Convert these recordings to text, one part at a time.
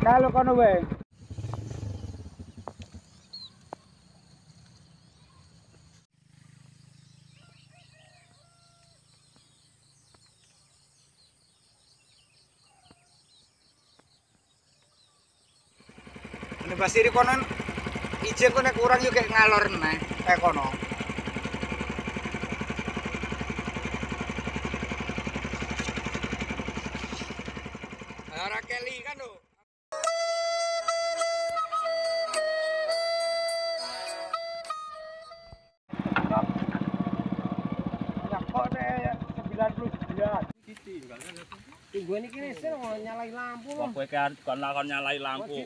Kalau kono wae. Ini basiri kono ijen kono kurang yo kayak ngalor neh kono. Ora keli kan lho. Kok nek 99. Tunggu niki wis nyalai lampu lho. Kowe kon lakon nyalai lampu.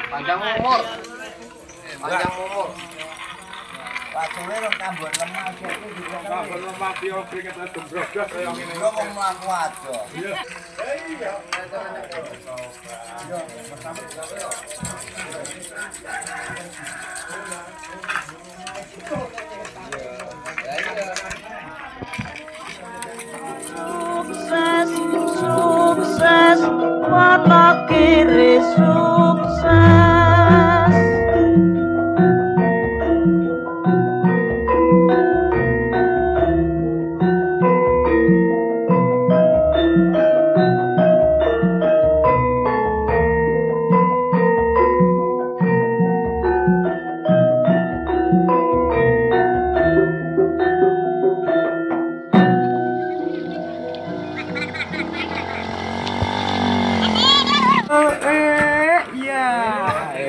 Panjang umur. Panjang umur. Pasune rong kambon lemah iki juga. Kambon lemah yo keringet dembrogas kaya ngene. Yo wong mlaku aja. Iya. Iya. Sukses, sukses, mana kiri sukses.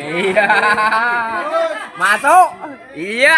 Iya. Masuk. Iya.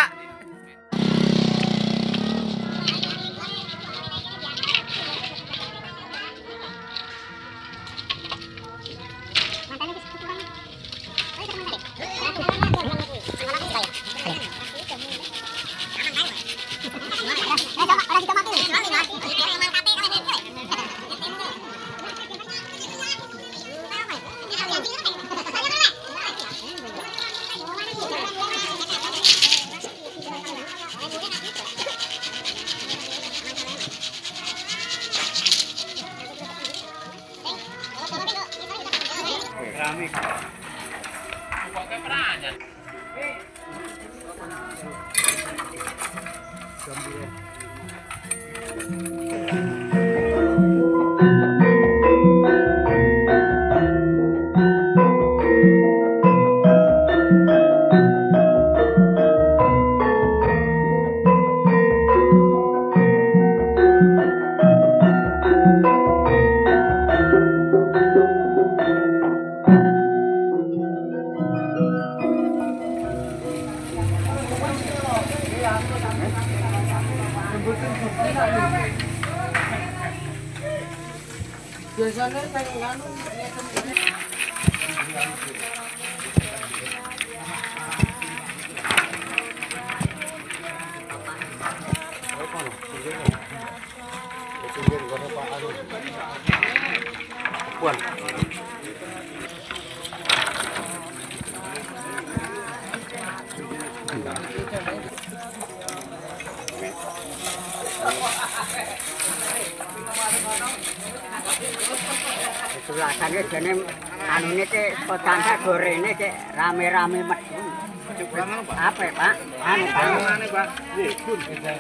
Keramik. Pakai perannya. Biasanya pengen anu Puan. Sebelah sana jane anune cek potangsa gorene cek rame-rame medun. Apa, Pak? Anu, Pak. Diri sukses.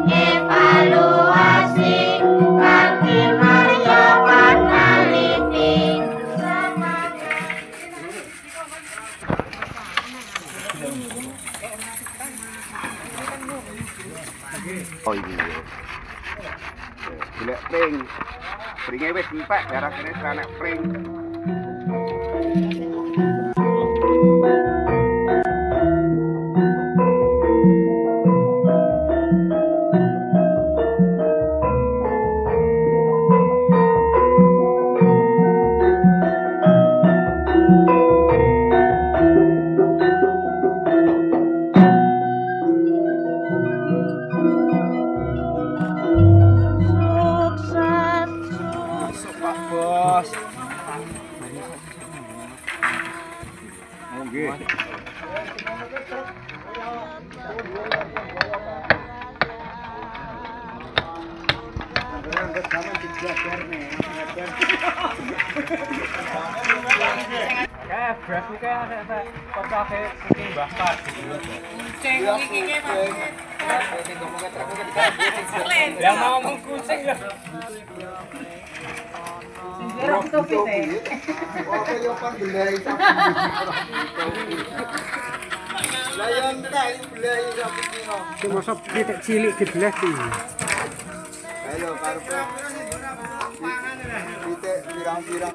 Evaluasi kaki Maria Panaliti. Oh iya. Golek pring. Pringe wis empek, darah kene anak pring. Pak Bos. Oh nggih. Beras iki kayak kocape kucing bakar. Kucing iki ki yang mau ngomong kucing ya. Masa pitik cilik gebleh iki. Halo karepe. Pitik pirang-pirang.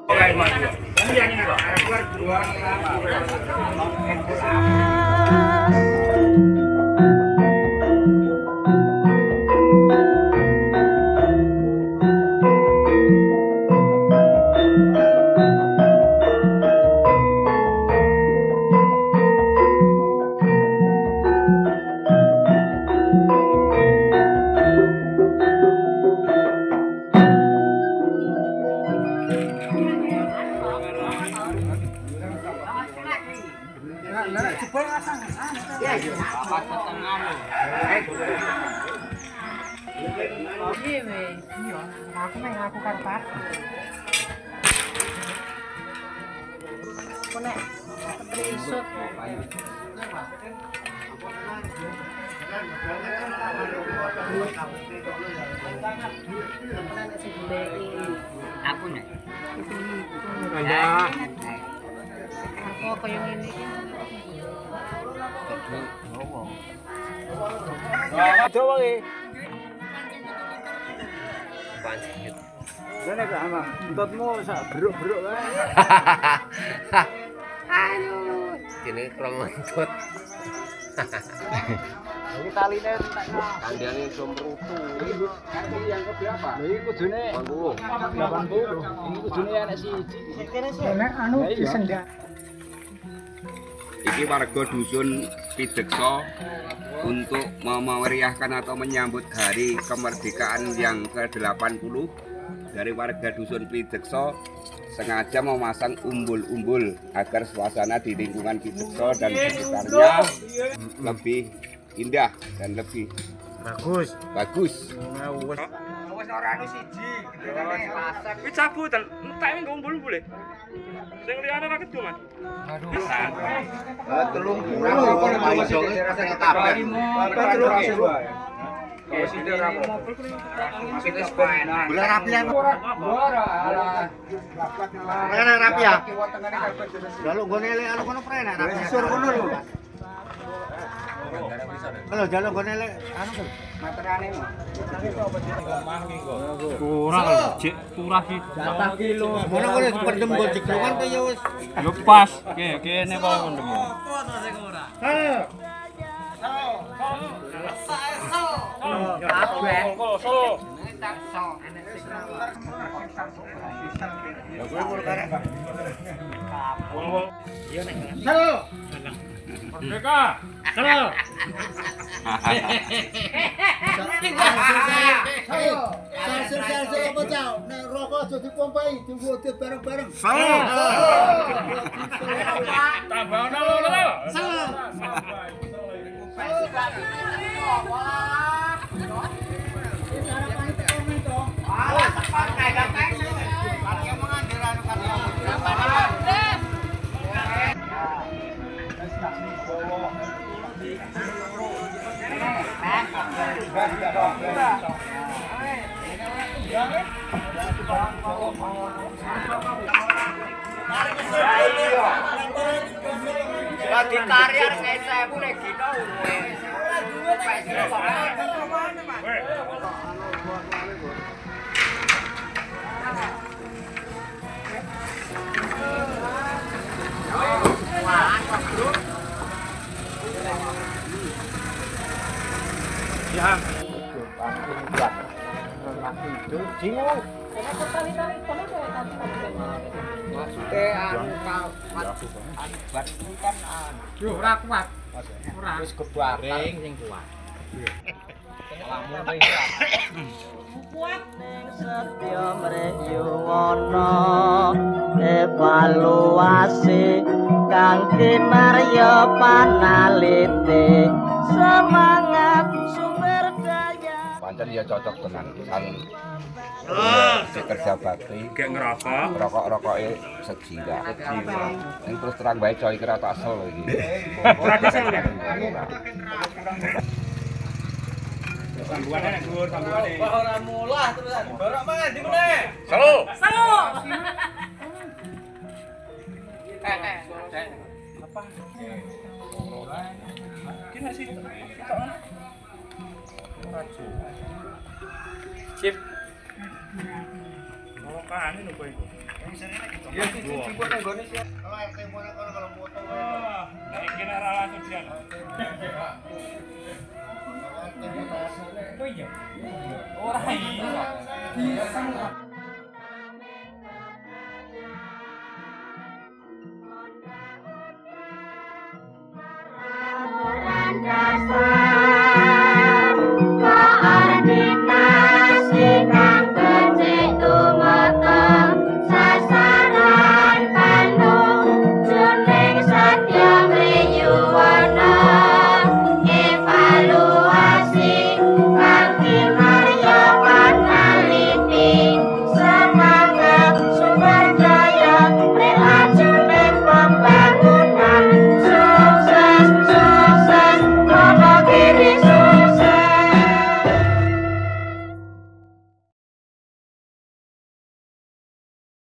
Aku nek aku karo Pak. Kok nek isut. Aku nek. Ya. Aku kaya ngene iki. Aduh wae. Pancet. Dene kok ama, entutmu sak beruk-beruk wae. Aduh, jenenge krong entut. Iki taline entekno. Kandhane somrutu. Ngerti yang ke berapa? Lha iki kudune 80. 80. Ini kudune enek siji. Nek anu disendak. Iki warga dusun Pidekso untuk memeriahkan atau menyambut hari kemerdekaan yang ke-80 dari warga dusun Pidekso sengaja memasang umbul-umbul agar suasana di lingkungan Pidekso dan sekitarnya lebih indah dan lebih Bagus. Wis ora anu siji, gendengane rasek. Wis cabutan, entek wing ngumpul-ngumpul e. Sing liyane ra kedu, Mas. Telung puluh apa iso kabeh. Boleh rapi ya. Prene rapi ya. Jaluk gone lek anu kono prene rapi. Sur kono lho. Kalau jaluk gone lek anu kan materane. Kurang jek turah iki. Mono kono pendem go jeglokan kaya wis. Yo pas. Kene wae mendem. Merdeka. Halo. Tambah Ditarian kayak saya boleh gitu. Ya. Maksudnya anu buat ini kan Yo ora kuat. Ora wis kebaring sing kuat. Setya mriyuwana evaluasi kang kinarya panaliti semangat sumber daya Pancen ya cocok tenan kan. Kerja bakti Kayak ngerokok. rokok-rokoke sejiwa. Yang terus terang bae coy kira tak asal iki. Ora kesel ya. Sambungannya nek dhuwur sambungane. ora mulah terus barok mangan di meneh. Salo. Apa? Kena sih. Sip. Kalau kan ini kok itu. ya dicoba nang gone sih. Kalau RT mono kalau moto Nek kena ra langsung jan. Oh iya. Ora iya.